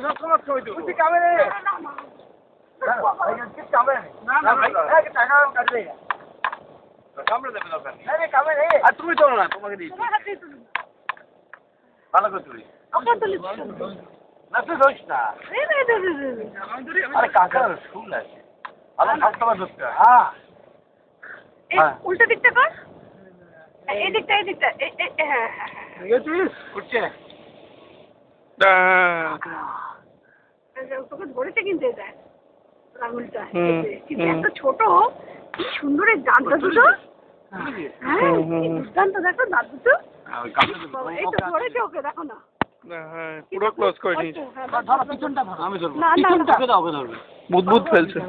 সবসময় ছবি তুই তুই কামে রে কামে না না ভাই টাকা কাটবে কামড়ে দেবে দরকার নেই আরে কামে রে আর তুমি চলো না তোমাকে দিই ভালো করে তুই আমার তো না তুই ধরিস না আরে কাকার ফুল আছে আমার কাস্টমার ধরতে হ্যাঁ উল্টো দিকটা কর এই দিকটা হ্যাঁ দেখেছিস উঠছে তোকে ধরেছে কিন্তু এটা আঙুলটা কিন্তু এত ছোট কি সুন্দর এই দাঁতটা দুটো হ্যাঁ দুর্দান্ত দেখো দাঁত দুটো এই তো ধরেছে ওকে দেখো না পুরো ক্লোজ করে নিয়েছি ধরো পিছনটা ধরো আমি ধরবো না না তোকে দাও ওকে ধরবে বুদবুদ ফেলছে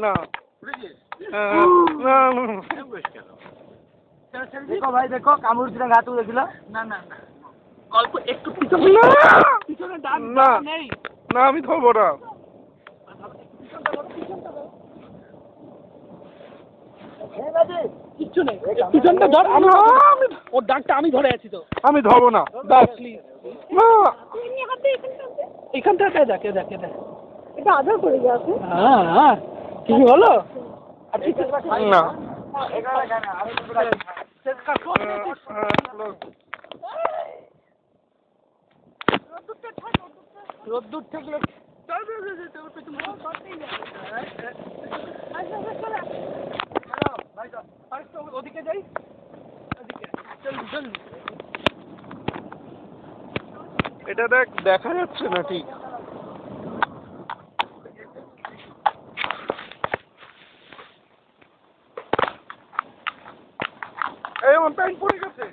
না দেখো ভাই দেখো কামড় দিলে ঘা তুলে দিল না না না অল্প একটু পিছনে দাঁত না নেই না আমি ধরবো না কিচ্ছু নেই পিছনটা ধর ওর দাগটা আমি ধরে আছি তো আমি ধরবো না দাও প্লিজ না এখান থেকে দেখে দেখে দেখ এটা আদর করে যাচ্ছে হ্যাঁ কি হলো না রোদ্দুর থেকে ওদিকে যাই এটা দেখ দেখা যাচ্ছে না ঠিক এই আমার প্যান্ট পড়ে গেছে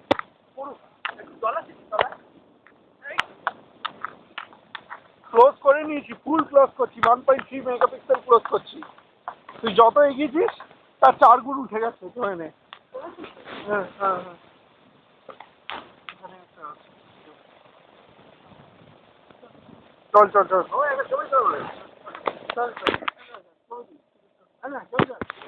ক্লোজ করে নিয়েছি ফুল ক্লোজ করছি 1.3 মেগাপিক্সেল ক্লোজ করছি তুই যত এগিয়েছিস তার 4 গুণ উঠে গেছে তো এনে হ্যাঁ হ্যাঁ হ্যাঁ চল চল চল চল চল